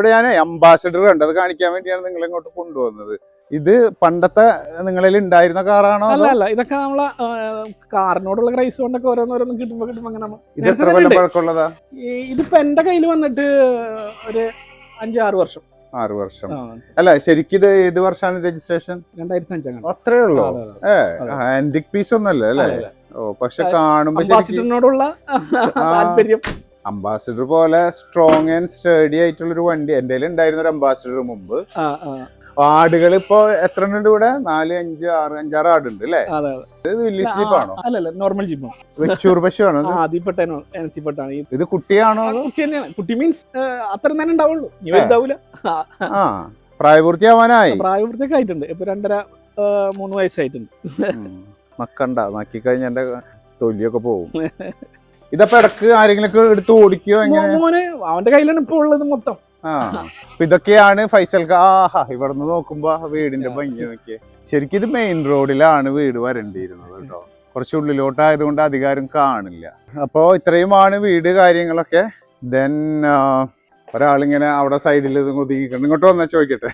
ഇവിടെ ഞാൻ അംബാസഡർ കണ്ടത്, അത് കാണിക്കാൻ വേണ്ടിയാണ് നിങ്ങളെ ഇങ്ങോട്ട് കൊണ്ടുവന്നത്. ഇത് പണ്ടത്തെ നിങ്ങളിൽ ഉണ്ടായിരുന്ന കാറാണോ? അല്ല, ഇതൊക്കെ നമ്മളെ കാറിനോടുള്ള ക്രൈസ് കൊണ്ടൊക്കെ ഓരോന്നോരോന്നും കിട്ടുമ്പോ അങ്ങനെ ഇത് എത്ര കൊല്ലം പഴക്കമുള്ളതാ? ഇതിപ്പോ എന്റെ കയ്യിൽ വന്നിട്ട് ഒരു 5-6 വർഷം. 6 വർഷം. അല്ല ശരിക്കും ഇത് ഏത് വർഷമാണ് രജിസ്ട്രേഷൻ? 2005. അത്രേ ഉള്ളൂ. ആന്റിക് പീസ് ഒന്നല്ലേ അല്ലേ? ഓ, പക്ഷെ കാണുമ്പോ അംബാസിഡറിനോടുള്ള താല്പര്യം. അംബാസിഡർ പോലെ സ്ട്രോങ് ആൻഡ് സ്റ്റേഡി ആയിട്ടുള്ളൊരു വണ്ടി എന്റെ ഉണ്ടായിരുന്ന ഒരു അംബാസിഡർ മുമ്പ്. ആടുകൾ ഇപ്പൊ എത്ര ഉണ്ട് ഇവിടെ? 4, 5, 6, 5-6 ആടുണ്ട് അല്ലേ? വലിയ ജീപ്പാണോ? അല്ലല്ല, നോർമൽ ജീപ്പാണ്. വെച്ചൂർ പശുവാണോ? അതിൽപ്പെട്ടാണ്. ഇത് കുട്ടിയാണോ? കുട്ടി തന്നെയാണ്. കുട്ടി മീൻസ് അത്ര തന്നെ ഉണ്ടാവുള്ളൂ, ഇനി വലുതാവൂല. പ്രായപൂർത്തിയാവാനായി? പ്രായപൂർത്തിയൊക്കെ ആയിട്ടുണ്ട്. ഇപ്പൊ 2.5-3 വയസ്സായിട്ടുണ്ട്. നക്കണ്ട, നക്കി കഴിഞ്ഞ എന്റെ തൊലിയൊക്കെ പോകും. ഇതപ്പോ ഇടക്ക് ആരെങ്കിലും എടുത്ത് ഓടിക്കോ? മോന് അവന്റെ കയ്യിലാണ് ഇപ്പൊ ഉള്ളത് മൊത്തം. ഇതൊക്കെയാണ് ഫൈസൽ. ഇവിടുന്ന് നോക്കുമ്പോ വീടിന്റെ ഭംഗി നോക്കിയേ. ശരിക്കും ഇത് മെയിൻ റോഡിലാണ് വീട് വരേണ്ടിയിരുന്നത് കേട്ടോ. കുറച്ച് ഉള്ളിലോട്ടായതുകൊണ്ട് അധികാരം കാണില്ല. അപ്പോ ഇത്രയുമാണ് വീട് കാര്യങ്ങളൊക്കെ. ദെൻ ഒരാളിങ്ങനെ അവിടെ സൈഡിൽ ഒതുങ്ങിക്കണം. ഇങ്ങോട്ട് വന്നാൽ ചോദിക്കട്ടെ.